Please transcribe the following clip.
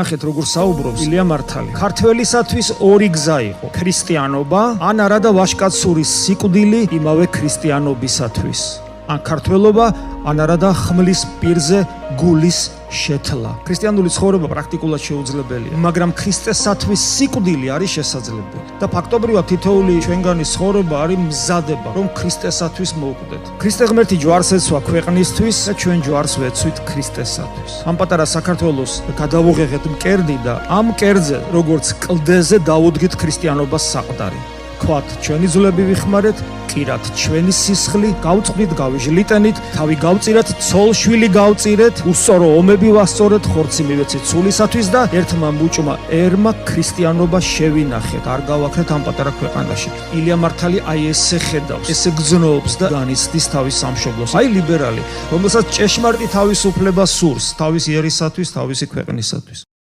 ნახეთ როგორ საუბრობს ილია მართალი. ქართველისათვის ორი გზა იყო: ქრისტიანობა ან არადა ვაჟკაცურის სიკვდილი იმავე ქრისტიანობისათვის. ან ქართველობა ან არადა ხმლის პირზე გულის შეთლა. ქრისტიანული ცხოვრება პრაქტიკულად შეუძლებელია, მაგრამ ქრისტესათვის სიკვდილი არის შესაძლებელი. და ფაქტობრივად თითოეული ჩვენგანი ცხოვრება არის მზადება, რომ ქრისტესათვის მოვკვდეთ. ქრისტე ღმერთი ჯვარს ეცვა ქვეყნისთვის და ჩვენ ჯვარს ვეცვით ქრისტესათვის. ამ პატარა საქართველოს გადავუღեղეთ მკერდი და ამ მკერდზე, როგორც კლდეზე დავუდგით ქრისტიანობას საყდარი. ქვათ ჩვენი ძვლები ვიხმარეთ, კირათ ჩვენი სისხლი, გავწყვდით, გავიჟლიტენით, თავი გავწირეთ, ცოლ-შვილი გავწირეთ, უსწორო ომები ვასწორეთ, ხორცი მივეცით სულისათვის და ერთმა მუჭმა ერმა ქრისტიანობა შევინახეთ, არ გავაქრეთ ამ პატარა ქვეყანაში. ილია მართალი აი ესე ხედავს, ესე გრძნობს და განიცდის თავის სამშობლოს. აი ლიბერალი, რომელსაც ჭეშმარიტი თავისუფლება სურს, თავისი ერისათვის, თავისი ქვეყნისათვის.